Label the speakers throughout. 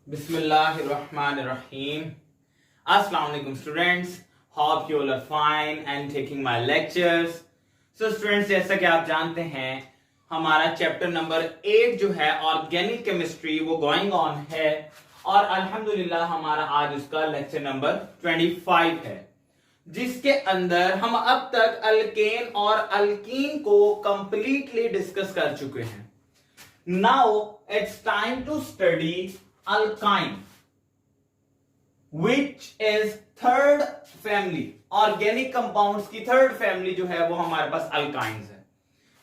Speaker 1: Bismillahirrahmanirrahim. Assalamu alaikum students. Hope you all are fine and taking my lectures. So students, जैसा कि आप जानते हैं हमारा चैप्टर नंबर 8 जो है ऑर्गेनिक केमिस्ट्री वो गोइंग ऑन है और अल्हम्दुलिल्लाह हमारा आज उसका लेक्चर नंबर 25 है, जिसके अंदर हम अब तक अल्केन और अल्कीन को कंप्लीटली डिस्कस कर चुके हैं. Now it's time to study alkyne, which is third family. Organic compounds की थर्ड फैमिली जो है वो हमारे पास अल्काइंस है.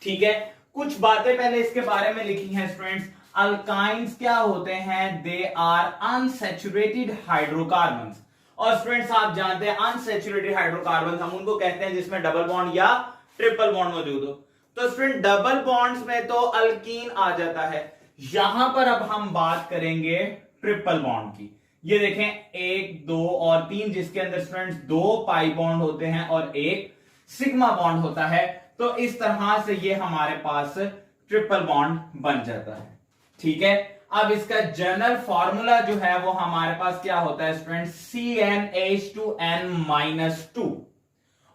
Speaker 1: ठीक है, कुछ बातें पहले इसके बारे में लिखी हैं स्टूडेंट्स. अल्काइंस क्या होते हैं? They are unsaturated hydrocarbons. और स्टूडेंट्स आप जानते हैं अनसैचुरेटेड हाइड्रोकार्बन्स हम उनको कहते हैं जिसमें डबल बॉन्ड या ट्रिपल बॉन्ड मौजूद हो. तो स्टूडेंट डबल बॉन्ड्स में तो अल्कीन आ जाता है. यहां पर अब हम बात करेंगे ट्रिपल बॉन्ड की. ये देखें 1, 2 और 3, जिसके अंदर स्टूडेंट्स 2 पाई बॉन्ड होते हैं और एक सिग्मा बॉन्ड होता है. तो इस तरह से ये हमारे पास ट्रिपल बॉन्ड बन जाता है. ठीक है, अब इसका जनरल फॉर्मूला जो है वो हमारे पास क्या होता है स्टूडेंट्स? CnH2n-2.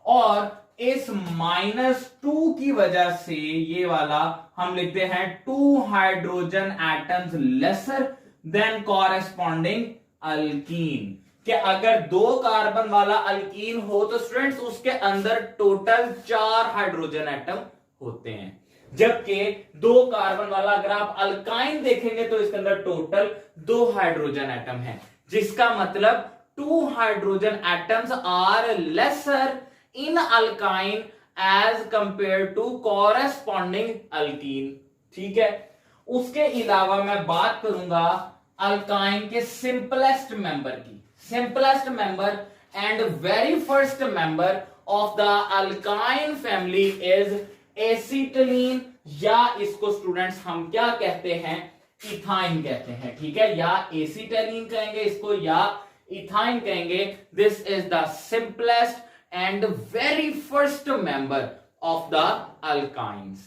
Speaker 1: और इस -2 की वजह से ये वाला हम लिखते हैं 2 hydrogen atoms lesser than corresponding alkyne. कि अगर 2 कार्बन वाला अल्कीन हो तो स्टूडेंट्स उसके अंदर टोटल 4 हाइड्रोजन एटम होते हैं, जबकि 2 कार्बन वाला अगर आप अल्काइन देखेंगे तो इसके अंदर टोटल 2 हाइड्रोजन एटम है, जिसका मतलब 2 hydrogen atoms are lesser in alkyne as compare to corresponding alkene. ठीक है, उसके अलावा मैं बात करूंगा अल्काइन के सिंपलेस्ट मेंबर की. Simplest member and very first member of the alkyne family is acetylene, या इसको स्टूडेंट्स हम क्या कहते हैं? इथाइन कहते हैं. ठीक है, या एसिटिलीन कहेंगे इसको या इथाइन कहेंगे. This is the simplest and very first member of the alkynes.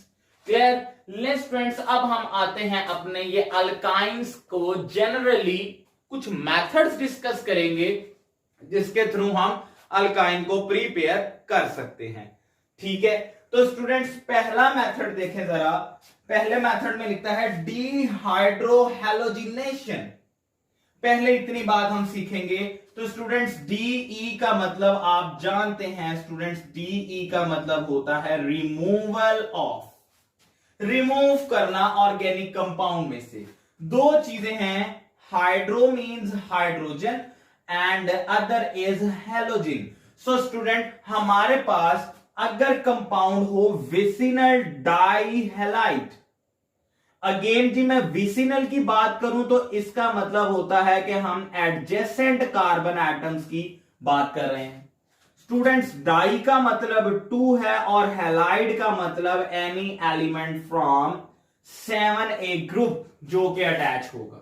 Speaker 1: Clear? Let's friends, अब हम आते हैं अपने ये alkynes को जनरली कुछ मेथड्स डिस्कस करेंगे जिसके थ्रू हम अल्काइन को प्रिपेयर कर सकते हैं. ठीक है, तो स्टूडेंट्स पहला मेथड देखें जरा. पहले मेथड में लिखता है डिहाइड्रोहैलोजिनेशन. पहले इतनी बात हम सीखेंगे. तो स्टूडेंट्स डीई का मतलब आप जानते हैं स्टूडेंट्स, डीई का मतलब होता है रिमूवल ऑफ. रिमूव करना ऑर्गेनिक कंपाउंड में से. 2 चीजें हैं, hydro means hydrogen and other is halogen. So student हमारे पास अगर कंपाउंड हो विसिनल डाइहैलाइड, अगेन जी मैं विसिनल की बात करूं तो इसका मतलब होता है कि हम एडजेसेंट कार्बन एटम्स की बात कर रहे हैं. स्टूडेंट्स डाई का मतलब 2 है और हैलाइड का मतलब any element from 7A group जो कि अटैच होगा.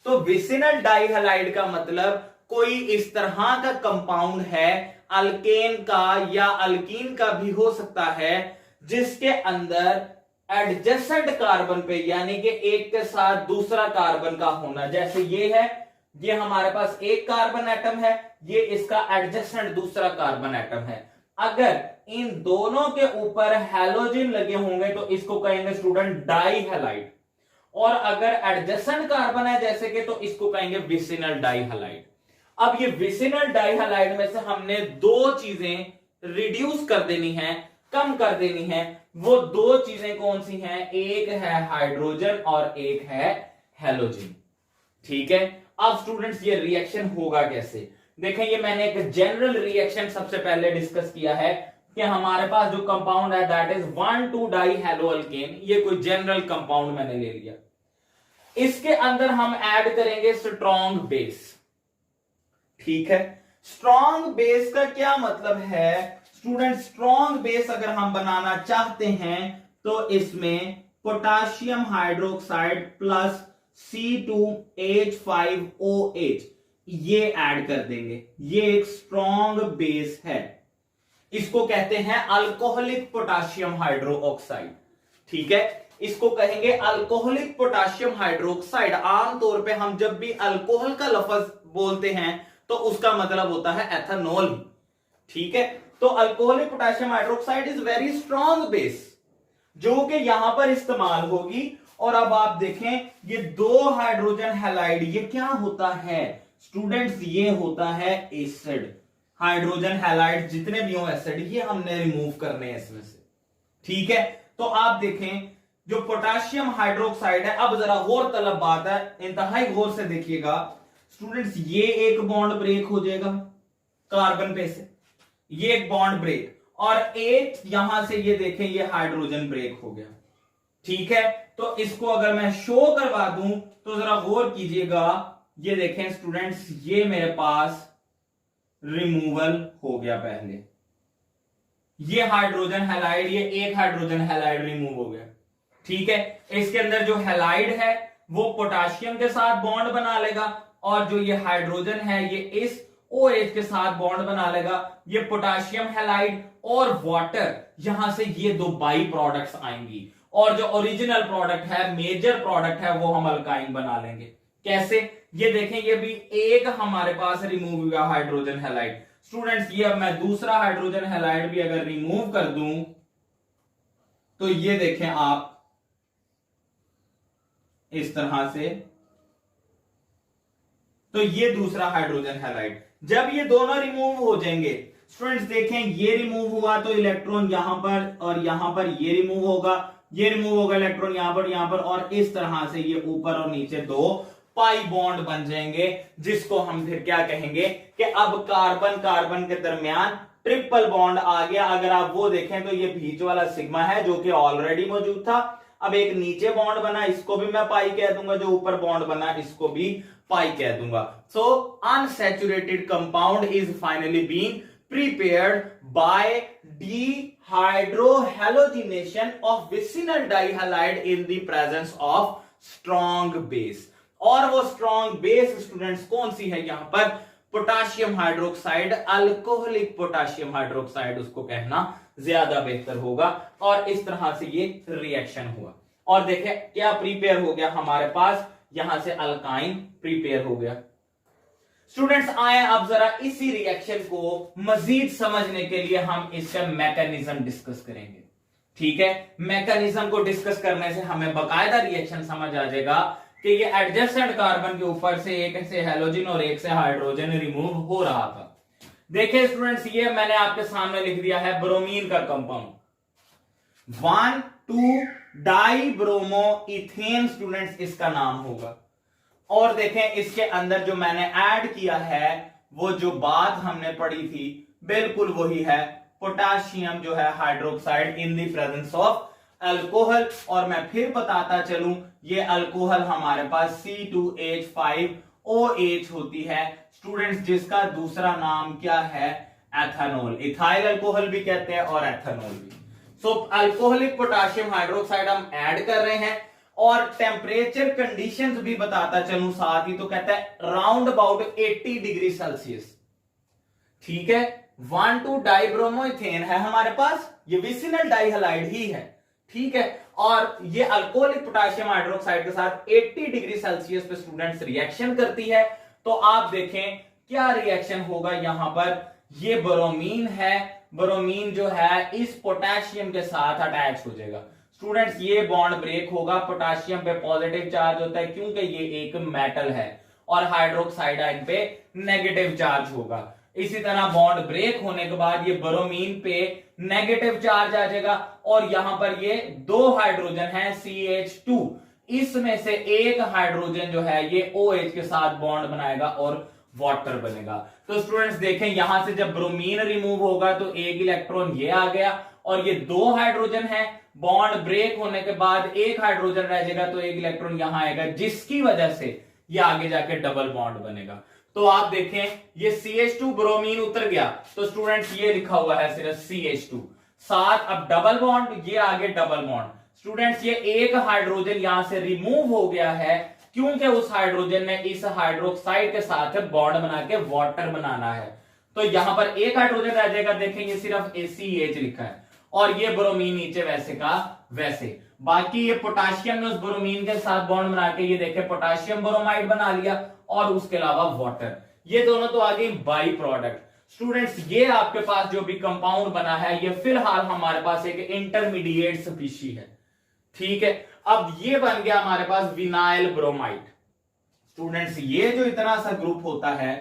Speaker 1: तो विसिनल डाइहैलाइड का मतलब कोई इस तरह का कंपाउंड है, अल्केन का या अल्कीन का भी हो सकता है, जिसके अंदर एडजेसेंट कार्बन पे यानी कि एक के साथ दूसरा कार्बन का होना. जैसे ये है, ये हमारे पास एक कार्बन एटम है, ये इसका एडजेसेंट दूसरा कार्बन एटम है. अगर इन दोनों के ऊपर हैलोजन लगे होंगे तो इसको कहेंगे स्टूडेंट डाइहैलाइड. और अगर एडजेसेंट कार्बन है जैसे कि तो इसको कहेंगे विसिनल डाइहैलाइड. अब ये विसिनल डाइहैलाइड में से हमने 2 चीजें रिड्यूस कर देनी है, कम कर देनी है. वो 2 चीजें कौन सी हैं? एक है हाइड्रोजन और एक है हैलोजन. ठीक है, अब स्टूडेंट्स ये रिएक्शन होगा कैसे? देखें, ये मैंने एक जनरल रिएक्शन सबसे पहले डिस्कस किया है कि हमारे पास जो कंपाउंड है दैट इज 1,2-डाइहैलोअल्केन. ये कोई जनरल कंपाउंड मैंने ले लिया. इसके अंदर हम ऐड करेंगे स्ट्रॉन्ग बेस. ठीक है, स्ट्रॉन्ग बेस का क्या मतलब है स्टूडेंट? स्ट्रॉन्ग बेस अगर हम बनाना चाहते हैं तो इसमें पोटाशियम हाइड्रोक्साइड प्लस C2H5OH ये ऐड कर देंगे. ये एक स्ट्रॉन्ग बेस है. इसको कहते हैं अल्कोहलिक पोटाशियम हाइड्रोक्साइड. ठीक है, इसको कहेंगे अल्कोहलिक पोटेशियम हाइड्रोक्साइड। आमतौर पे हम जब भी अल्कोहल का लफ्ज बोलते हैं तो उसका मतलब होता है एथेनॉल। ठीक है, तो alcoholic potassium hydroxide is very strong base जो कि यहां पर इस्तेमाल होगी। और अब आप देखें ये दो हाइड्रोजन हैलाइड, ये क्या होता है स्टूडेंट्स? ये होता है एसिड। हाइड्रोजन हैलाइड जितने भी हो एसिड, ये हमने रिमूव करने हैं इसमें से। ठीक है, तो आप देखें जो पोटेशियम हाइड्रोक्साइड है, अब जरा गौर तलब बात है, इंतहाई गौर से देखिएगा स्टूडेंट्स, ये एक बॉन्ड ब्रेक हो जाएगा कार्बन पे से, ये एक बॉन्ड ब्रेक, और एक यहां से ये देखें ये हाइड्रोजन ब्रेक हो गया। ठीक है, तो इसको अगर मैं शो करवा दूं तो जरा गौर कीजिएगा, ये देखें स्टूडेंट्स, ये मेरे पास रिमूवल हो गया। पहले ये हाइड्रोजन हैलाइड, ये एक हाइड्रोजन हैलाइड रिमूव हो गया। ठीक है, इसके अंदर जो हैलाइड है वो पोटेशियम के साथ बॉन्ड बना लेगा, और जो ये हाइड्रोजन है ये इस OH के साथ बॉन्ड बना लेगा। ये पोटेशियम हैलाइड और वाटर, यहां से ये दो बाई प्रोडक्ट्स आएंगी, और जो ओरिजिनल प्रोडक्ट है, मेजर प्रोडक्ट है, वो हम अल्काइन बना लेंगे। कैसे? ये देखें, ये भी एक हमारे पास रिमूव हुआ हाइड्रोजन हैलाइड। स्टूडेंट्स, ये अब मैं दूसरा हाइड्रोजन हैलाइड भी अगर रिमूव कर दूं तो ये देखें आप इस तरह से, तो ये दूसरा हाइड्रोजन हैलाइड। जब ये दोनों रिमूव हो जाएंगे स्टूडेंट्स, देखें ये रिमूव हुआ तो इलेक्ट्रॉन यहां पर और यहां पर ये रिमूव होगा, ये रिमूव होगा इलेक्ट्रॉन यहां पर, और इस तरह से ये ऊपर और नीचे दो पाई बॉन्ड बन जाएंगे, जिसको हम फिर क्या कहेंगे कि अब कार्बन कार्बन के दरमियान ट्रिपल बॉन्ड आ गया। अगर आप वो देखें तो ये बीच वाला सिग्मा है जो कि ऑलरेडी मौजूद था, अब एक नीचे बॉन्ड बना, इसको भी मैं पाई कह दूंगा, जो ऊपर बॉन्ड बना इसको भी पाई कह दूंगा। So unsaturated compound is finally being prepared by dehydrohalogenation of vicinal dihalide in the presence of strong base। और वो स्ट्रॉन्ग बेस स्टूडेंट्स कौन सी है? यहां पर potassium hydroxide, alcoholic potassium hydroxide उसको कहना ज्यादा बेहतर होगा। और इस तरह से ये रिएक्शन हुआ, और देखें क्या प्रिपेयर हो गया हमारे पास, यहां से अल्काइन प्रिपेयर हो गया। स्टूडेंट्स आए अब जरा इसी रिएक्शन को मजीद समझने के लिए हम इसका मैकेनिज्म डिस्कस करेंगे। ठीक है, मैकेनिज्म को डिस्कस करने से हमें बकायदा रिएक्शन समझ आ जाएगा कि ये एडजेसेंट कार्बन के ऊपर से एक से हैलोजन और एक से हाइड्रोजन रिमूव हो रहा था। देखिए स्टूडेंट्स, ये मैंने आपके सामने लिख दिया है ब्रोमीन का कंपाउंड 1,2-डाइब्रोमोइथेन स्टूडेंट्स इसका नाम होगा। और देखें इसके अंदर जो मैंने ऐड किया है, वो जो बात हमने पढ़ी थी बिल्कुल वही है, पोटेशियम जो है hydroxide in the presence of alcohol. और मैं फिर बताता चलूं, ये अल्कोहल हमारे पास C2H5OH होती है स्टूडेंट्स, जिसका दूसरा नाम क्या है? एथेनॉल। इथाइल अल्कोहल भी कहते हैं और एथेनॉल भी। सो अल्कोहलिक पोटेशियम हाइड्रोक्साइड हम ऐड कर रहे हैं, और टेम्परेचर कंडीशंस भी बताता चलूं साथ ही, तो कहता है राउंड अबाउट 80 डिग्री सेल्सियस। ठीक है, 1,2-डाइब्रोमोइथेन है हमारे पास, ये विसिनल डाइहलाइड ही है। ठीक है, और ये अल्कोहलिक पोटेशियम हाइड्रोक्साइड के साथ 80 डिग्री सेल्सियस पे स्टूडेंट्स रिएक्शन करती है। तो आप देखें क्या रिएक्शन होगा यहां पर, ये ब्रोमीन है, ब्रोमीन जो है इस पोटेशियम के साथ अटैच हो जाएगा। स्टूडेंट्स ये बॉन्ड ब्रेक होगा, पोटेशियम पे पॉजिटिव चार्ज होता है क्योंकि ये एक मेटल है, और हाइड्रोक्साइड आयन पे नेगेटिव चार्ज होगा। इसी तरह बॉन्ड ब्रेक होने के बाद ये ब्रोमीन पे नेगेटिव चार्ज आ जाएगा, और यहां पर ये दो हाइड्रोजन है CH2, इसमें से एक हाइड्रोजन जो है ये OH के साथ बॉन्ड बनाएगा और वाटर बनेगा। तो स्टूडेंट्स देखें यहां से जब ब्रोमीन रिमूव होगा तो एक इलेक्ट्रॉन ये आ गया, और ये दो हाइड्रोजन है, बॉन्ड ब्रेक होने के बाद एक हाइड्रोजन रह जाएगा तो एक इलेक्ट्रॉन यहां आएगा, जिसकी वजह से ये आगे जाके डबल बॉन्ड बनेगा। तो आप देखें ये CH2 ब्रोमीन उतर गया, तो स्टूडेंट्स ये लिखा हुआ है सिर्फ CH2 साथ, अब डबल बॉन्ड, ये आगे डबल बॉन्ड। स्टूडेंट्स ये एक हाइड्रोजन यहां से रिमूव हो गया है क्योंकि उस हाइड्रोजन ने इस हाइड्रोक्साइड के साथ बॉन्ड बना के वाटर बनाना है, तो यहां पर एक हाइड्रोजन रह जाएगा। देखें ये सिर्फ ACH लिखा है,
Speaker 2: और ये ब्रोमीन नीचे वैसे का वैसे। बाकी ये पोटाशियम ने उस ब्रोमीन के साथ बॉन्ड बना के ये देखे पोटाशियम ब्रोमाइड बना लिया, और उसके अलावा वाटर, ये दोनों तो आ गई बाई प्रोडक्ट। स्टूडेंट्स ये आपके पास जो भी कंपाउंड बना है ये फिलहाल हमारे पास एक इंटरमीडिएट स्पीशी है, ठीक है। अब ये बन गया हमारे पास विनाइल ब्रोमाइड। स्टूडेंट्स ये जो इतना सा ग्रुप होता है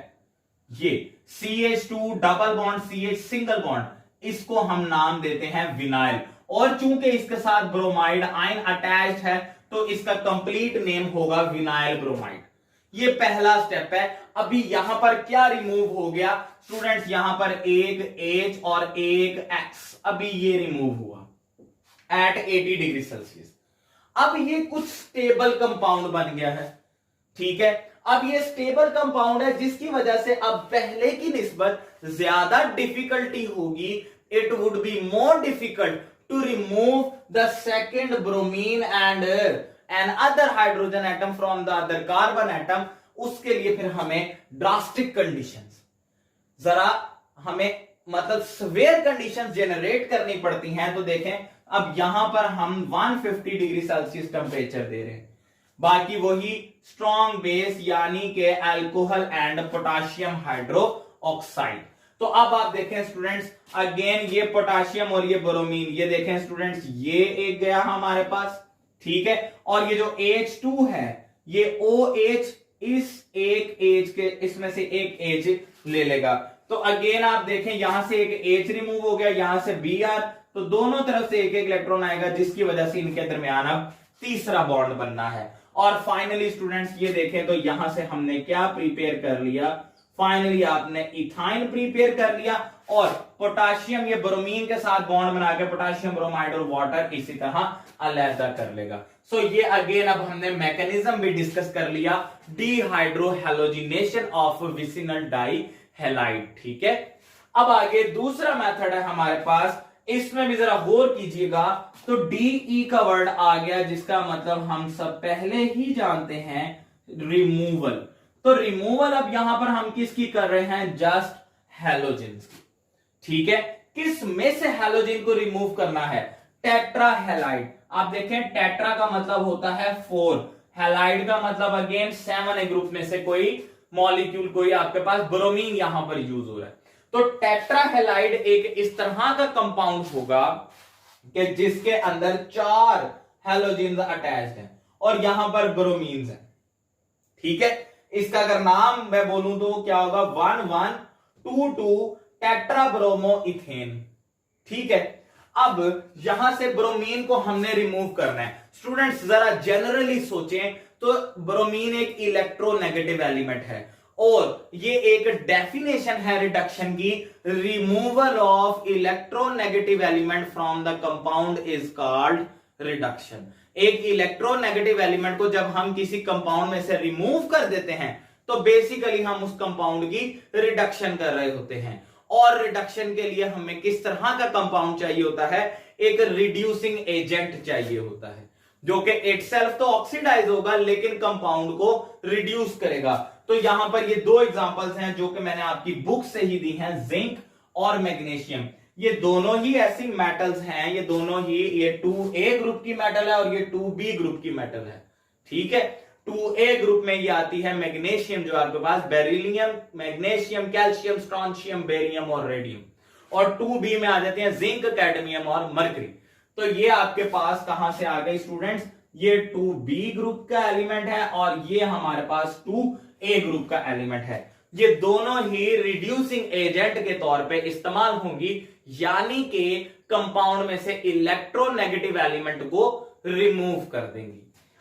Speaker 2: ये CH2 double bond CH single bond, इसको हम नाम देते हैं विनाइल। और चूंकि इसके साथ ब्रोमाइड आयन अटैच्ड है तो इसका कंप्लीट नेम होगा विनाइल ब्रोमाइड। ये पहला स्टेप है। अभी यहां पर क्या रिमूव हो गया स्टूडेंट्स, यहां पर एक H और एक X, अभी ये रिमूव हुआ एट 80 डिग्री सेल्सियस। अब ये कुछ स्टेबल कंपाउंड बन गया है, ठीक है। अब ये स्टेबल कंपाउंड है जिसकी वजह से अब पहले की निस्बत ज्यादा डिफिकल्टी होगी, it would be more difficult to remove the second bromine and another hydrogen atom from the other carbon atom. उसके लिए फिर हमें ड्रास्टिक कंडीशंस, जरा हमें मतलब सवेयर कंडीशंस जेनरेट करनी पड़ती हैं। तो देखें अब यहां पर हम 150 डिग्री सेल्सियस टेम्परेचर दे रहे हैं, बाकी वही स्ट्रॉन्ग बेस यानी कि alcohol and potassium hydro oxide. तो अब आप देखें स्टूडेंट्स अगेन ये पोटाशियम और ये ब्रोमीन, ये देखें स्टूडेंट्स ये एक गया हमारे पास, ठीक है। और ये जो H2 है ये OH इस एक H के इसमें से एक H ले लेगा। तो अगेन आप देखें यहां से एक H रिमूव हो गया, यहां से Br, तो दोनों तरफ से एक एक इलेक्ट्रॉन आएगा जिसकी वजह से इनके दरमियान अब तीसरा बॉन्ड बनना है। और फाइनली स्टूडेंट्स ये देखें तो यहां से हमने क्या प्रिपेयर कर लिया, फाइनली आपने इथाइन प्रिपेयर कर लिया और पोटाशियम ये ब्रोमीन के साथ बॉन्ड बना के पोटाशियम ब्रोमाइड और वाटर इसी तरह अलहदा कर लेगा। सो ये अगेन अब हमने मैकेनिज्म भी डिस्कस कर लिया, डीहाइड्रोहेलोजिनेशन ऑफ विसिनल डाइहैलाइड, ठीक है। अब आगे दूसरा मेथड है हमारे पास, इसमें भी जरा गौर कीजिएगा। तो DE का वर्ड आ गया जिसका मतलब हम सब पहले ही जानते हैं, रिमूवल। तो रिमूवल अब यहां पर हम किसकी कर रहे हैं, जस्ट हैलोजन की, ठीक है। किस में से हैलोजन को रिमूव करना है, टेट्राहैलाइड। आप देखें टेट्रा का मतलब होता है 4, हैलाइड का मतलब अगेन 7 ग्रुप में से कोई मॉलिक्यूल, कोई आपके पास ब्रोमीन यहां पर यूज हो रहा है। तो टेट्राहैलाइड एक इस तरह का कंपाउंड होगा कि जिसके अंदर 4 हैलोजेन्स अटैच्ड हैं और यहां पर ब्रोमीन्स हैं, ठीक है। इसका अगर नाम मैं बोलूं तो क्या होगा, 1122 टेट्राब्रोमो इथेन, ठीक है। अब यहां से ब्रोमीन को हमने रिमूव करना है। स्टूडेंट्स जरा जनरली सोचें तो ब्रोमीन एक इलेक्ट्रोनेगेटिव एलिमेंट है और ये एक डेफिनेशन है रिडक्शन की, removal of electronegative element from the compound is called reduction. एक इलेक्ट्रोनेगेटिव एलिमेंट को जब हम किसी कंपाउंड में से रिमूव कर देते हैं तो बेसिकली हम उस कंपाउंड की रिडक्शन कर रहे होते हैं। और रिडक्शन के लिए हमें किस तरह का कंपाउंड चाहिए होता है, एक रिड्यूसिंग एजेंट चाहिए होता है जो कि इटसेल्फ तो ऑक्सीडाइज होगा लेकिन कंपाउंड को रिड्यूस करेगा। तो यहां पर ये 2 एग्जांपल्स हैं जो कि मैंने आपकी बुक से ही दी हैं, जिंक और मैग्नीशियम। ये दोनों ही ऐसी मेटल्स हैं, ये दोनों ही, ये 2A ग्रुप की मेटल है और ये 2B ग्रुप की मेटल है, ठीक है। 2A ग्रुप में ये आती है मैग्नीशियम जो आपके पास beryllium, magnesium, calcium, strontium, barium और रेडियम, और 2B में आ जाते हैं जिंक, कैडमियम और मरकरी। तो ये आपके पास कहां से आ गई स्टूडेंट्स, ये 2B ग्रुप का एलिमेंट है और ये हमारे पास 2A ग्रुप का एलिमेंट है। ये दोनों ही रिड्यूसिंग एजेंट के तौर पे इस्तेमाल होंगी, यानी कि कंपाउंड में से इलेक्ट्रोनेगेटिव एलिमेंट को रिमूव कर देंगी।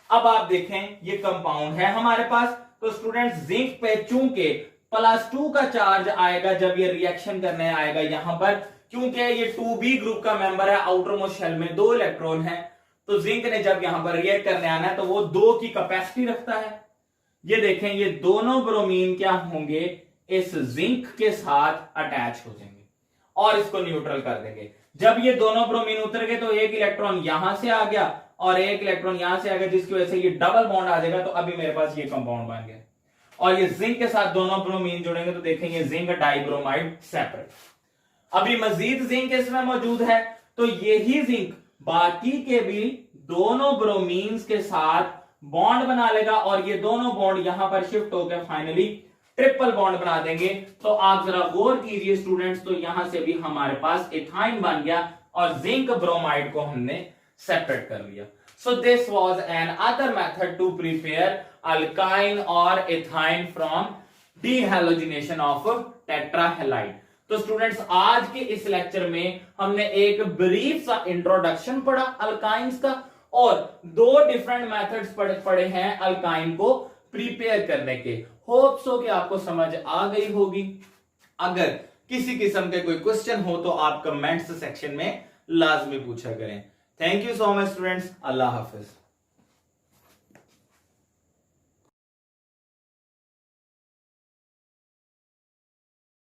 Speaker 2: अब आप देखें ये कंपाउंड है हमारे पास, तो स्टूडेंट्स जिंक पे चूंकि +2 का चार्ज आएगा जब ये रिएक्शन करने आएगा यहां पर, क्योंकि ये 2B ग्रुप का मेंबर है, आउटर मोस्ट शेल में 2 इलेक्ट्रॉन है, तो जिंक ने जब यहां पर रिएक्ट करने आना है तो वो 2 की कैपेसिटी रखता है। ये देखें ये दोनों ब्रोमीन क्या होंगे, इस जिंक के साथ अटैच हो जाएंगे और इसको न्यूट्रल कर देंगे। जब ये दोनों ब्रोमीन उतर गए तो एक इलेक्ट्रॉन यहां से आ गया और एक इलेक्ट्रॉन यहां से आ गया, जिसकी वजह से ये डबल बॉन्ड आ जाएगा। तो अभी मेरे पास ये कंपाउंड बन गया और ये जिंक के साथ दोनों ब्रोमीन जुड़ेंगे तो देखेंगे जिंक डाइब्रोमाइड सेपरेट। अभी मजीद जिंक इसमें मौजूद है तो यही जिंक बाकी के भी दोनों ब्रोमीन्स के साथ बॉन्ड बना लेगा और ये दोनों बॉन्ड यहां पर शिफ्ट होकर फाइनली ट्रिपल बॉन्ड बना देंगे। तो आप जरा गौर कीजिए स्टूडेंट्स, तो यहां से भी हमारे पास इथाइन बन गया और जिंक ब्रोमाइड को हमने सेपरेट कर लिया। So this was another method to prepare alkyne और ethyne from dehalogenation of tetrahalide. तो स्टूडेंट्स आज के इस लेक्चर में हमने एक ब्रीफ सा इंट्रोडक्शन पढ़ा अल्काइंस का और दो डिफरेंट मेथड्स पढ़े हैं अल्काइन को प्रिपेयर करने के। होप सो कि आपको समझ आ गई होगी। अगर किसी किस्म के कोई क्वेश्चन हो तो आप कमेंट्स सेक्शन में लाजमी पूछा करें। Thank you so much students, Allah Hafiz.